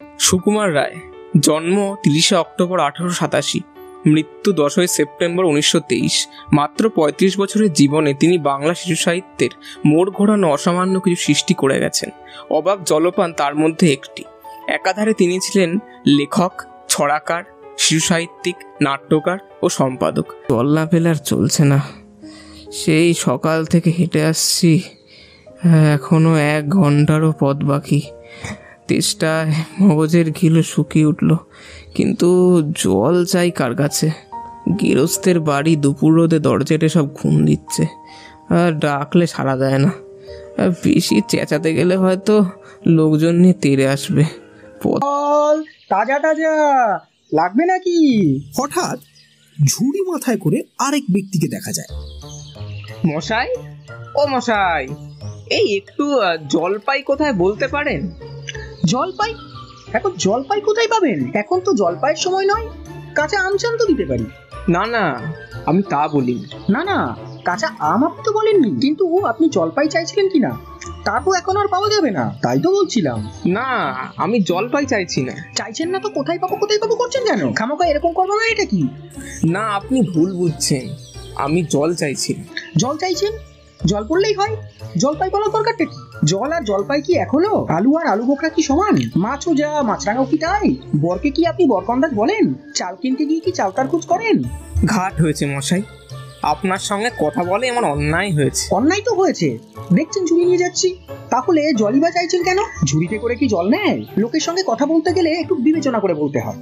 সুকুমার রায়, জন্ম 30শে অক্টোবর 1887, মৃত্যু 10ই সেপ্টেম্বর 1923। মাত্র 35 বছরের জীবনে তিনি বাংলা শিশু সাহিত্যের মোড় ঘোরানো অসামান্য কিছু সৃষ্টি করে গেছেন। অবাক জলপান তার মধ্যে একটি। একাধারে তিনি ছিলেন লেখক, ছড়াকার, শিশু সাহিত্যিক, নাট্যকার ও সম্পাদক। জল না পেলে আর চলছে না। সেই সকাল থেকে হেঁটে আসছি, এখনো 1 ঘন্টারও পথ বাকি। তেষ্টায় মগজের ঘিলু শুকিয়ে উঠল, কিন্তু জল চাই কার কাছে? গৃহস্থের বাড়ি দুপুর রোদে দরজাটে সব ঘুম দিচ্ছে, আর ডাকলে সাড়া দেয় না। বেশি চেঁচাতে গেলে হয়তো লোকজন নিয়ে তেড়ে আসবে। তাজা তাজা লাগবে নাকি? হঠাৎ ঝুড়ি মাথায় করে আরেক ব্যক্তিকে দেখা যায়। মশাই, ও মশাই, এই একটু জলপাই কোথায় বলতে পারেন? জলপাই? এখন জলপাই কোথায় পাবেন? এখন তো জলপাইয়ের সময় নয়। কাঁচা আম চান তো দিতে পারি। না না, আমি তা বলিনি। না না, কাঁচা আম আপনি তো বলেননি, কিন্তু আপনি জলপাই চাইছিলেন কিনা তা তো এখন আর পাওয়া যাবে না, তাই তো বলছিলাম। না, আমি জলপাই চাইছি না। চাইছেন না তো কোথায় পাবো করছেন কেন? খামোখা এরকম করবো না, এটা কি? না, আপনি ভুল বুঝছেন। আমি জল চাইছি। জল চাইছেন? জল পড়লেই হয়? জলপাই বলার দরকারটা কি? জল আর জলপাই কি এক হলো? আলু আর আলু বোকরা কি সমান? মাছও যা মাছরাঙাও কি তাই? বরকে কি আপনি বরকন্দাজ বলেন? চাল কিনতে গিয়ে কি চালতার খোঁজ করেন? ঘাট হয়েছে মশাই, আপনার সঙ্গে কথা বলে আমার অন্যায় হয়েছে। অন্যায় তো হয়েছে, দেখছেন ঝুড়ি নিয়ে যাচ্ছি। তাহলে জলই বা চাইছেন কেন? ঝুড়িতে করে কি জল নেয়? লোকের সঙ্গে কথা বলতে গেলে একটু বিবেচনা করে বলতে হয়।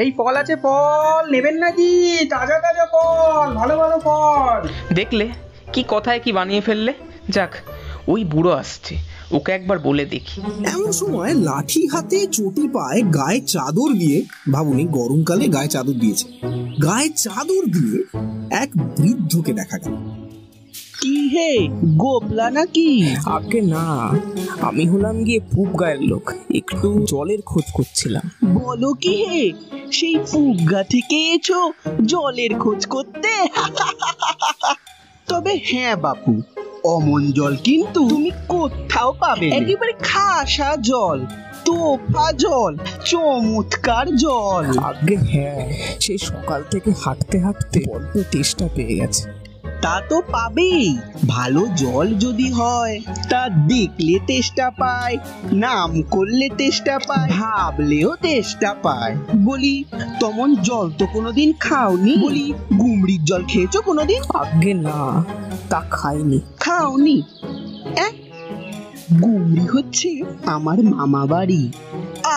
এই ফল আছে, ফল নেবেন নাকি? তাজা তাজা ফল, ভালো ভালো ফল। দেখলে কি কথায় কি বানিয়ে ফেললে। যাক, ওই বুড়ো আসছে, ওকে একবার বলে দেখি। এমন সময় লাঠি হাতে, চটি পায়ে, গায়ে চাদর দিয়ে, ভাবুনি গরমকালে গায়ে চাদর দিয়েছে, গায়ে চাদর দিয়ে এক বৃদ্ধকে দেখা গেল। কি হে, গোপলা নাকি? আগে না, আমি হলাম গিয়ে পুব গায়ের লোক, একটু জলের খোঁজ করছিলাম। বলো কি হে, সেই ফুগা থেকে এছো জলের খোঁজ করতে? তবে হ্যাঁ বাপু, অমন জল কিন্তু তুমি কোথাও পাবে। একেবারে খাসা জল, তোফা জল, চমৎকার জল। আগে হ্যাঁ, সেই সকাল থেকে হাঁটতে হাঁটতে বড্ড তেষ্টা পেয়ে গেছে। তা তো পাবেই। ভালো জল যদি হয় তা দেখলে তেষ্টা পায়, নাম করলে তেষ্টা পায়, ভাবলেও তেষ্টা পায়। বলি তেমন জল তো কোনোদিন খাওনি? বলি গুমড়ির জল খেয়েছো কোনোদিন? আগে না, তা খাইনি। খাওনি? গুমড়ি হচ্ছে আমার মামা বাড়ি,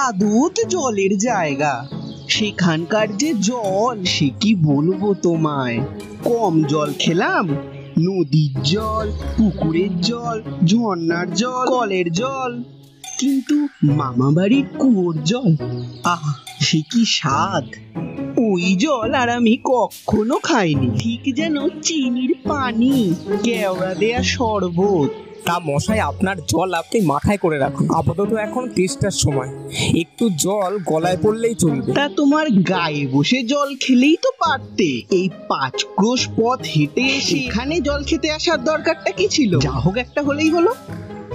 আদত জলের জায়গা। সেখানকার যে জল সে কি বলবো তোমায়। কম জল খেলাম, নদীর জল, পুকুরের জল, ঝর্ণার জল, কলের জল, কিন্তু মামা বাড়ির কুয়োর জল, আহ সে কি স্বাদ! ওই জল আর আমি কখনো খাইনি। ঠিক যেন চিনির পানি, কেওড়া দেয়া শরবত। তা মশাই, আপনার জল আপনি মাথায় করে রাখুন। আপাতত এখন তেষ্টার সময়, একটু জল গলায় পড়লেই চলবে। তা তোমার গায়ে বসে জল খেলেই তো পারতে। এই 5 ক্রোশ পথ হেঁটে সেখানে জল খেতে আসার দরকারটা কি ছিল? যা হোক একটা হলেই হলো।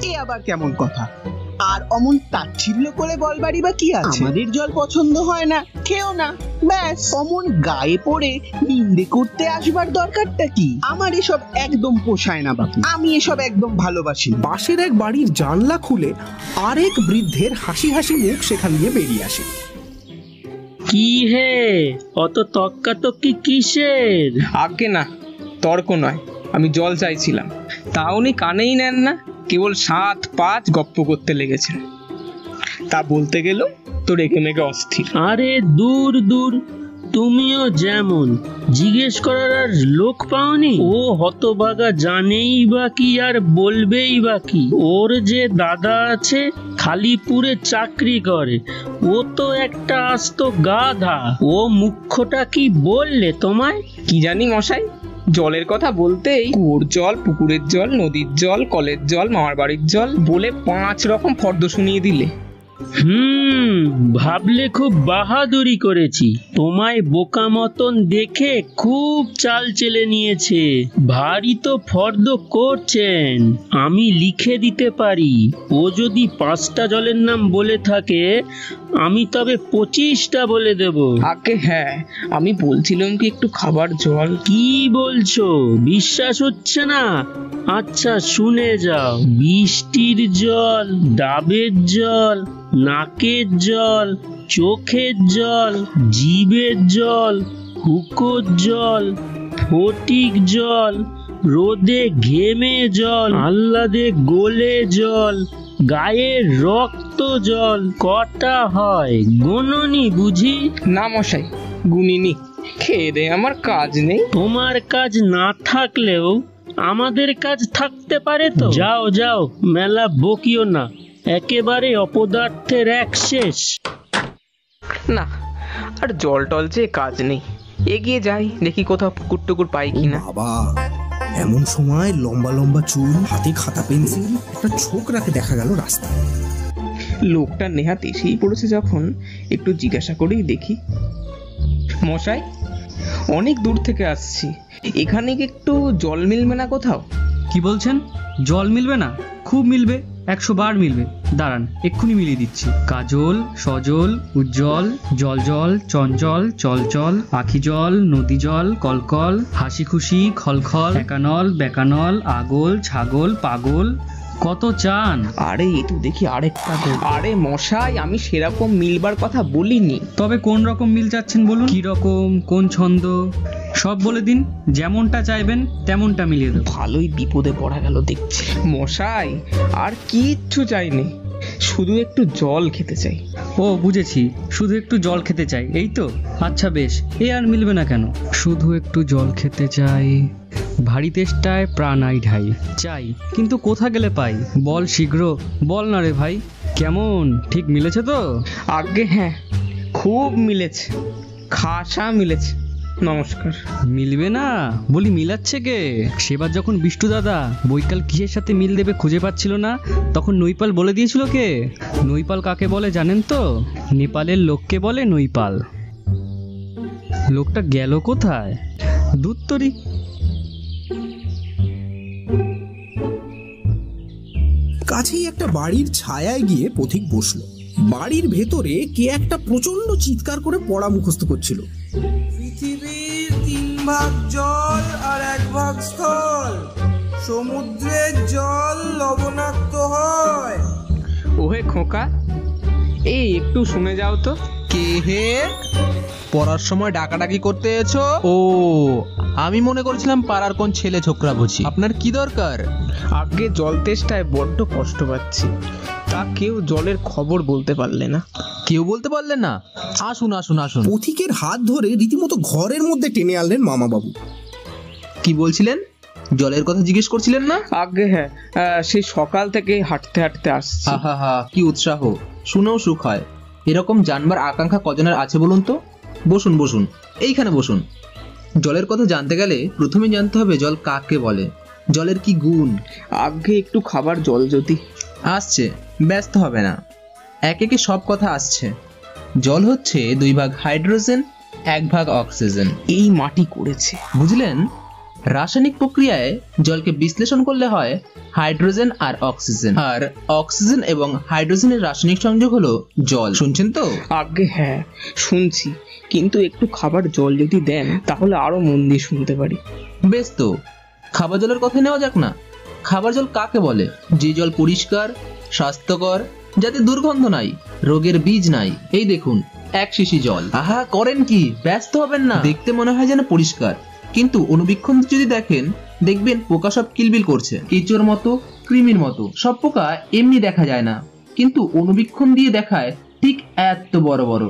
এ আবার কেমন কথা? আর অমন তাচ্ছিল্য করে বলবারই বা কি আছে? আমাদের জল পছন্দ হয় না, খেও না, ব্যাস। অমন গায়ে পড়ে নিন্দে করতে আসবার দরকারটা কি? আমার এসব একদম পোষায় না বাপু, আমি এসব একদম ভালোবাসি। পাশের এক বাড়ির জানলা খুলে আরেক বৃদ্ধের হাসি হাসি মুখ সেখান দিয়ে বেরিয়ে আসে। কি হে, অত তক্কাতক্কি কিসের? আগে না, তর্ক নয়, আমি জল চাইছিলাম। তা উনি কানেই নেন না, কেবল 7-5 গপ্প করতে লেগেছেন। তা বলতে গেল তো রেগে মেগে অস্থির। আরে দূর দূর, তুমিও যেমন, জিজ্ঞেস করার আর লোক পাওনি? ও হতভাগা জানেই বা কি আর বলবেই বা কি? ওর যে দাদা আছে, খালিপুরে চাকরি করে, ও তো একটা আস্ত গাধা। ও মুখ্যটা কি বললে তোমায়? কি জানি মশাই, জলের কথা বলতেই কুয়োর জল, পুকুরের জল, নদীর জল, কলের জল, মামার বাড়ির জল বলে 5 রকম ফর্দ শুনিয়ে দিলে। ভাবলে খুব বাহাদুরি করেছি। তোমায় বোকা মতন দেখে খুব চাল চেলে নিয়েছে। ভারী তো ফর্দ করছেন। আমি লিখে দিতে পারি। ও যদি 5টা জলের নাম বলে থাকে, আমি তবে 25টা বলে দেব। আগে হ্যাঁ, আমি বলছিলাম কি একটু খাবার জল। কি বলছো? বিশ্বাস হচ্ছে না? আচ্ছা শুনে যাও। বৃষ্টির জল, ডাবের জল, নাকের জল, চোখের জল, জিভের জল, হুকোর জল, ফটিক জল, রোদে ঘেমে জল, আহ্লাদে গোলে জল, গায়ের রক্ত জল। কটা হয় গোননি বুঝি? না মশাই, গুনিনি। খেয়ে দে, আমার কাজ নেই। তোমার কাজ না থাকলেও আমাদের কাজ থাকতে পারে তো। যাও যাও, মেলা বকিও না। একেবারে অপদার্থের এক শেষ। না, আর জল টল চেয়ে কাজ নেই। এগিয়ে যাই, দেখি কোথাও পুকুর টুকুর পাই কিনা। বাবা, এমন সময় লম্বা লম্বা চুল, হাতে খাতা পেন্সিল, একটা ছোকরাকে দেখা গেল রাস্তায়। লোকটা নেহাত এসেই পড়েছে যখন, একটু জিজ্ঞাসা করেই দেখি। মশাই, অনেক দূর থেকে আসছি, এখানে কি একটু জল মিলবে না কোথাও? কি বলছেন? জল মিলবে না? খুব মিলবে, 100 বার মিলবে। দাঁড়ান, এক্ষুনি মিলিয়ে দিচ্ছি। কাজল, সজল, উজ্জ্বল, জল জল, চঞ্চল, চলচল, আখি জল, নদী জল, কলকল, হাসি খুশি, খলখল, একানল, বেকানল, আগল, ছাগল, পাগল। কত চান? আরে এ তো দেখি আরেকটা গোল। আরে মশাই, আমি সেরকম মিলবার কথা বলিনি। তবে কোন রকম মিল চাচ্ছেন বলুন? কি রকম, কোন ছন্দ, সব বলে দিন। যেমনটা চাইবেন তেমনটা মিলিয়ে দেব। ভালোই বিপদে পড়া গেল দেখছি। মশাই, আর কিচ্ছু চাইনি, শুধু একটু জল খেতে চাই। ও বুঝেছি, শুধু একটু জল খেতে চাই, এই তো? আচ্ছা বেশ, এ আর মিলবে না কেন? শুধু একটু জল খেতে চাই, ভারী তেষ্টায় প্রাণ আই ঢাই। চাই, কিন্তু কোথা গেলে পাই? বল শীঘ্র, বল না রে ভাই। কেমন, ঠিক মিলেছে তো? আগে হ্যাঁ, খুব মিলেছে, খাসা মিলেছে। নমস্কার। মিলবে না বলি, মিলাচ্ছে কে? সেবার যখন বিষ্টু দাদা বৈকাল কিসের সাথে মিল দেবে খুঁজে পাচ্ছিল না, তখন নৈপাল বলে দিয়েছিল কে? নৈপাল কাকে বলে জানেন তো? নেপালের লোককে বলে নৈপাল। লোকটা গেল কোথায়? দুত্তরি। কাছেই একটা বাড়ির ছায়ায় গিয়ে পথিক বসলো। বাড়ির ভেতরে কে একটা প্রচন্ড চিৎকার করে পড়া মুখস্থ করছিল। পৃথিবীর 3 ভাগ জল আর 1 ভাগ স্থল, সমুদ্রের জল লবণাক্ত হয়। ওহে খোকা, এই একটু শুনে যাও তো। কে হে? পড়ার সময় ডাকাডাকি করতে এসো? ও, আমি মনে করেছিলাম পাড়ার কোন ছেলে ছোকরা বুঝি। আপনার কি দরকার? আগে জল তেষ্টায় বড্ড কষ্ট পাচ্ছি, তা কেউ জলের খবর বলতে পারলে না। কেউ বলতে পারলেন না? আসুন আসুন আসুন। পথিকের হাত ধরে রীতিমতো ঘরের মধ্যে টেনে আনলেন মামাবাবু। কি বলছিলেন? জলের কথা জিজ্ঞেস করছিলেন না? আগে হ্যাঁ, সেই সকাল থেকে হাঁটতে হাঁটতে আসছি। হা হা হা, কি উৎসাহ, শুনেও সুখ হয়। এরকম জানবার আকাঙ্ক্ষা কজনের আছে বলুন তো? বসুন বসুন, এইখানে বসুন। জলের কথা জানতে গেলে প্রথমে জানতে হবে জল কাকে বলে, জলের কি গুণ। আগে একটু খাবার জল যদি। আসছে, ব্যস্ত হবে না, এক একে সব কথা আসছে। জল হচ্ছে 2 ভাগ হাইড্রোজেন, 1 ভাগ অক্সিজেন। এই মাটি করেছে, বুঝলেন? রাসায়নিক প্রক্রিয়ায় জলকে বিশ্লেষণ করলে হয় হাইড্রোজেন আর অক্সিজেন, আর অক্সিজেন এবং হাইড্রোজেনের রাসায়নিক সংযোগ হলো জল। শুনছেন তো? আগে হ্যাঁ শুনছি, কিন্তু একটু খাবার জল যদি দেন তাহলে আরো মন দিয়ে শুনতে পারি। বেশ তো, খাবার জলের কথা নেওয়া যাক না। খাবার জল কাকে বলে? যে জল পরিষ্কার, স্বাস্থ্যকর, যাতে দুর্গন্ধ নাই, রোগের বীজ নাই। এই দেখুন, 1 শিশি জল। আহা, করেন কি? ব্যস্ত হবেন না। দেখতে মনে হয় যেন পরিষ্কার, কিন্তু অনুবীক্ষণ যদি দেখেন, দেখবেন পোকা সব কিলবিল করছে। কেঁচোর মতো, কৃমির মতো সব পোকা এমনি দেখা যায় না, কিন্তু অনুবীক্ষণ দিয়ে দেখায় ঠিক এত বড় বড়।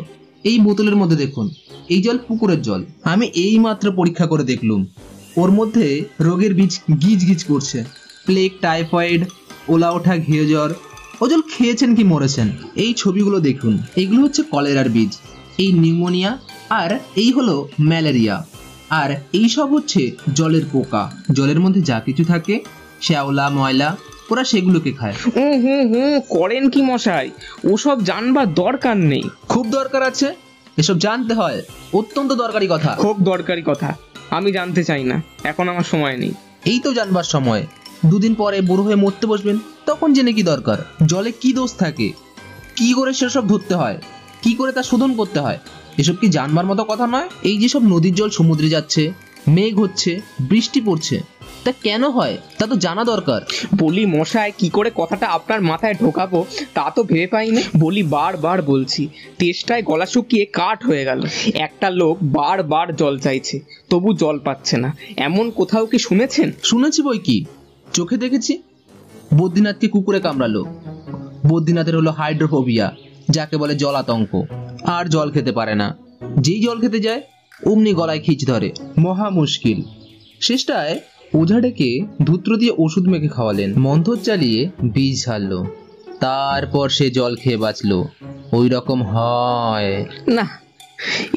এই বোতলের মধ্যে দেখুন, এই জল পুকুরের জল। আমি এই মাত্র পরীক্ষা করে দেখলুম, ওর মধ্যে রোগের বীজ গিজ গিজ করছে। প্লেগ, টাইফয়েড, ওলা ওঠা, ঘেয়ে জ্বর। ও জল খেয়েছেন কি মরেছেন? এই ছবিগুলো দেখুন, এগুলো হচ্ছে কলেরার বীজ, এই নিউমোনিয়া, আর এই হলো ম্যালেরিয়া। আর এই সব হচ্ছে জলের পোকা। জলের মধ্যে যা কিছু থাকে, শ্যাওলা, ময়লা, ওরা সেগুলোকে খায়। করেন কি মশাই? ওসব জানবার দরকার নেই। খুব দরকার আছে, এসব জানতে হয়, অত্যন্ত দরকারি কথা। খুব দরকারি কথা, আমি জানতে চাই না, এখন আমার সময় নেই। এই তো জানবার সময়, দুদিন পরে বুড়ো হয়ে মরতে বসবেন, তখন জেনে কি দরকার? জলে কি দোষ থাকে, কি করে সেসব ধরতে হয়, কি করে তা শোধন করতে হয়, এসব কি জানবার মতো কথা নয়? এই যে সব নদীর জল সমুদ্রে যাচ্ছে, মেঘ হচ্ছে, বৃষ্টি পড়ছে, তা কেন হয় তা তো জানা দরকার। বলি মশাই, কি করে কথাটা আপনার মাথায় ঢোকাবো তা তো ভেবে পাইনি। বলি বারবার বলছি, তেষ্টায় গলা শুকিয়ে কাঠ হয়ে গেল। একটা লোক বারবার জল চাইছে, তবু জল পাচ্ছে না, এমন কোথাও কি শুনেছেন? শুনেছি বই কি, চোখে দেখেছি। বদ্রীনাথকে কুকুরে কামড়ালো। বদ্রীনাথের হলো হাইড্রোফোবিয়া, যাকে বলে জলাতঙ্ক, আর জল খেতে পারে না। যেই জল খেতে যায় অমনি গলায় খিচ ধরে, মহা মুশকিল। শেষটায় ওঝা ডেকে ধূত্র দিয়ে ওষুধ মেখে খাওয়ালেন, মন্থর চালিয়ে বীজ ঝাড়লো, তারপর সে জল খেয়ে বাঁচলো। ওই রকম হয় না,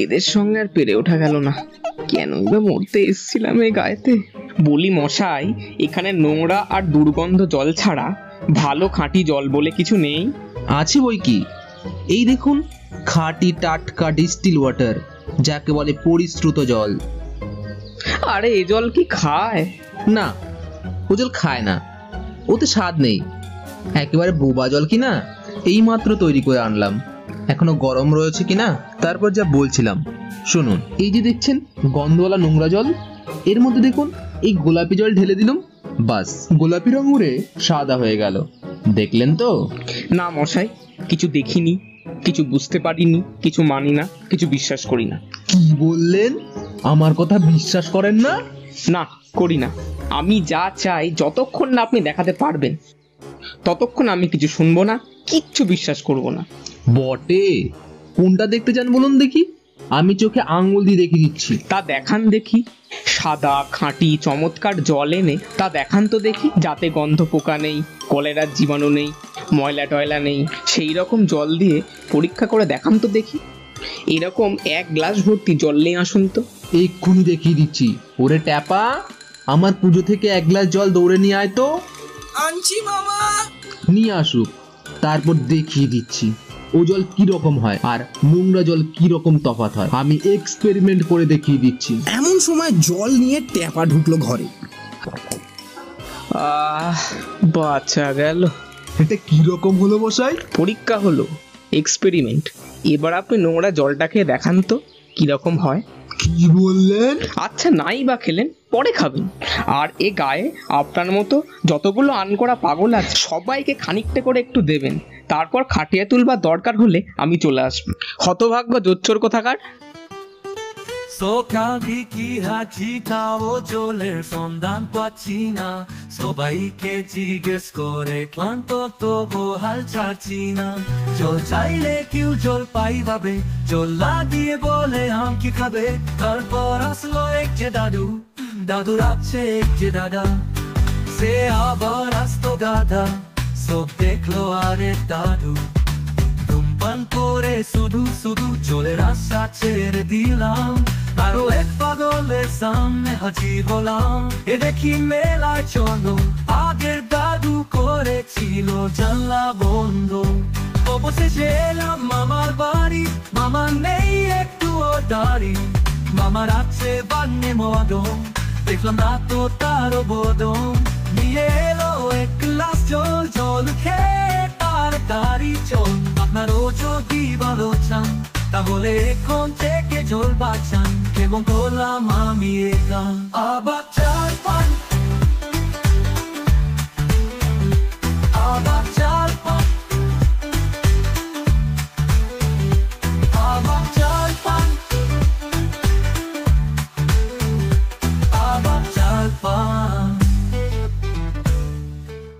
এদের সঙ্গে আর পেরে ওঠা গেল না। কেনই বা মরতে এসেছিলাম এই গায়েতে। বলি মশাই, এখানে নোংরা আর দুর্গন্ধ জল ছাড়া ভালো খাঁটি জল বলে কিছু নেই? আছে বই কি, এই দেখুন, খাঁটি টাটকা ডিস্টিল ওয়াটার, যাকে বলে পরিশ্রুত জল। আরে এ জল কি খায়? না, ও জল খায় না, ওতে স্বাদ নেই, একেবারে বোবা জল কিনা, এই মাত্র তৈরি করে আনলাম, এখনো গরম রয়েছে কিনা। তারপর যা বলছিলাম শুনুন, এই যে দেখছেন গন্ধওয়ালা নোংরা জল, এর মধ্যে দেখুন এই গোলাপি জল ঢেলে দিলাম, বাস গোলাপি রং উড়ে সাদা হয়ে গেল। দেখলেন তো? না মশাই, কিছু দেখিনি, কিছু বুঝতে পারিনি, কিছু মানি না, কিছু বিশ্বাস করি না। কি বললেন? আমার কথা বিশ্বাস করেন না? না, করি না। আমি যা চাই, যতক্ষণ না আপনি দেখাতে পারবেন ততক্ষণ আমি কিছু শুনবো না, কিচ্ছু বিশ্বাস করব না। বটে, কোনটা দেখতে চান বলুন দেখি, আমি চোখে আঙ্গুল দিয়ে দেখিয়ে দিচ্ছি। তা দেখান দেখি। সাদা খাঁটি চমৎকার জল এনে তা দেখান তো দেখি, যাতে গন্ধ পোকা নেই, কলেরার জীবাণু নেই, ময়লা টয়লা নেই, সেই রকম জল দিয়ে পরীক্ষা করে দেখান তো দেখি। এরকম এক গ্লাস ভর্তি জল নিয়ে আসুন তো। এক্ষুনি দেখিয়ে দিচ্ছি। ওরে ট্যাপা, আমার পুজো থেকে এক গ্লাস জল দৌড়ে নিয়ে আয় তো। আনছি মামা। নিয়ে আসুক, তারপর দেখিয়ে দিচ্ছি ও জল কি রকম হয় আর নোংরা জল কি রকম তফাৎ হয়। আমি এক্সপেরিমেন্ট করে দেখিয়ে দিচ্ছি। এমন সময় জল নিয়ে ট্যাপা ঢুকলো ঘরে। বাচ্চা গেল। এটা কি রকম হলো মশাই? পরীক্ষা হলো, এক্সপেরিমেন্ট। এবার আপনি নোংরা জলটাকে দেখান তো কিরকম হয়। কি বললেন? আচ্ছা, নাই বা খেলেন, পরে খাবেন। আর এ গায়ে আপনার মতো যতগুলো আনকরা পাগল আছে সবাইকে খানিকটা করে একটু দেবেন, তারপর খাটিয়ে তুলবার দরকার হলে আমি চলে আসবো। হতভাগ্য জোচ্চোর কোথাকার। সকালবিকি হাঁচিটাও জলের সন্ধান পাচ্ছি না, সবাইকে জিজ্ঞেস করে ক্লান্ত তবু হাল ছাড়ছি না। জল চাইলে কেউ জল পাই ভাবে, জল লাগিয়ে বলে আম কি খাবে। তারপর আসলো এক যে দাদু, দাদুর আছে এক যে দাদা, সে আবার আসতো গাধা, সব দেখলো আরে দাদু ধূমপান করে শুধু শুধু জলের আশা ছেড়ে দিলাম। আরো এক পাগলের সামনে হাজির হলাম, এ দেখি মেলায় চলো, আগের দাদু করেছিল জানলা বন্ধ। অবশেষে এলাম মামার বাড়ি, মামা নেই একটুও দাড়ি, মামার আছে বান্নে মদন, দেখলাম না তো তারও বদন। নিয়ে এলো এক গ্লাস জল, জল খেয়ে তাড়াতাড়ি চল। আপনারও যদি ভালো চান তাহলে এখন থেকে জল বাঁচান, কেমন করলাম আমি একা। আবার 4-5